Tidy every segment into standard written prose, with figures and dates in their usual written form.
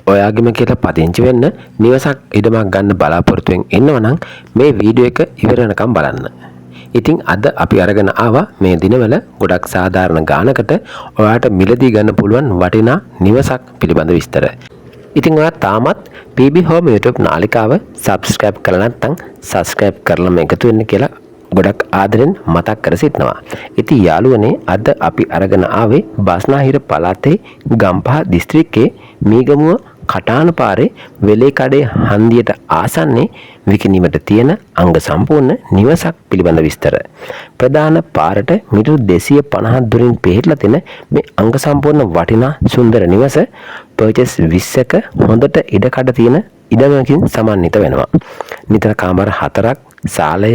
ඔයාගෙම කියලා පදිංචි වෙන්න නිවසක් ඉඩමක් ගන්න බලාපොරොත්තුෙන් ඉන්නවනම් මේ වීඩියෝ එක ඉවර වෙනකම් බලන්න. ඉතින් අද අපි අරගෙන ආවා මේ දිනවල ගොඩක් සාධාරණ ගානකට ඔයාට මිලදී ගන්න පුළුවන් වටිනා නිවසක් පිළිබඳ විස්තර. ඉතින් ඔයා තාමත් PB Home YouTube නාලිකාව subscribe කරලා නැත්නම් subscribe කරලා මේකතු වෙන්න කියලා ගොඩක් ආදරෙන් මතක් කර සිටිනවා. ඉතින් යාළුවනේ අද අපි අරගෙන ආවේ බස්නාහිර පළාතේ ගම්පහ දිස්ත්‍රික්කයේ මීගමුව කටාන පාරේ වෙලේ කඩේ හන්දියට ආසන්නයේ විකිණීමට තියෙන අංග සම්පූර්ණ නිවසක් පිළිබඳ විස්තර. ප්‍රධාන පාරට මීටර් 250 දුරින් පිහිටලා තියෙන මේ අංග සම්පූර්ණ වටිනා සුන්දර නිවස පර්චේස් 20ක හොඳට ඉඩකඩ තියෙන ඉඩමකින් සමන්විත වෙනවා. නිතර කාමර 4ක්, ශාලය,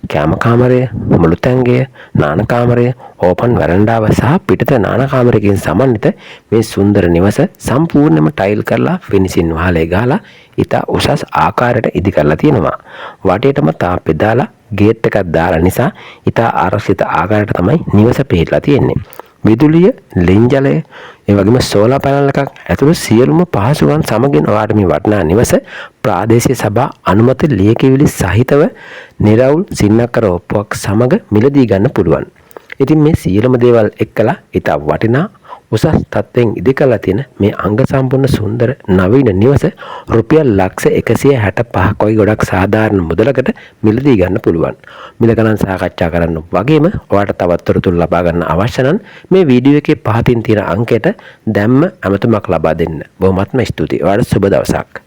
කෑම කාමරය, මුළු තැන්ගය, නාන කාමරය, ඕපන් වරණ්ඩාව සහ පිටත නාන කාමරයකින් සමන්විත මේ සුන්දර නිවස සම්පූර්ණයෙන්ම ටයිල් කරලා ෆිනිෂින් වහලේ ගහලා ඉතා උසස් ආකාරයට ඉදි කරලා තියෙනවා. වටේටම තාප්පේ දාලා ගේට් එකක් දාලා නිසා ඉතා ආරක්ෂිත ආකාරයට තමයි නිවස පිහිටලා තියෙන්නේ. විදුලිය, ලෙන්ජලය, ඒ වගේම සෝලාර් පැනල් එකක් ඇතුළු සියලුම පහසුකම් සමගින් ඔයාලට මේ වටිනා නිවස ප්‍රාදේශීය සභා අනුමත ලියකියවිලි සහිතව නිරවුල් සින්නකර ඔප්පුවක් සමග මිලදී ගන්න පුළුවන්. ඉතින් මේ සියලුම දේවල් එක්කලා ඉතා වටිනා උසස් තත්ත්වයෙන් ඉදි කරලා තියෙන මේ අංග සම්පූර්ණ සුන්දර නවීන නිවස රුපියල් ලක්ෂ 165ක් වගේ ගොඩක් සාධාරණ මුදලකට මිලදී ගන්න පුළුවන්. මිල ගණන් සාකච්ඡා කරන්න වගේම ඔයාලට තවත් තොරතුරු ලබා ගන්න අවශ්‍ය නම් මේ වීඩියෝ එකේ පහතින් තියෙන අංකයට දැම්ම ඇමතුමක් ලබා දෙන්න. බොහොමත්ම ස්තුතියි. ඔයාලට සුබ දවසක්.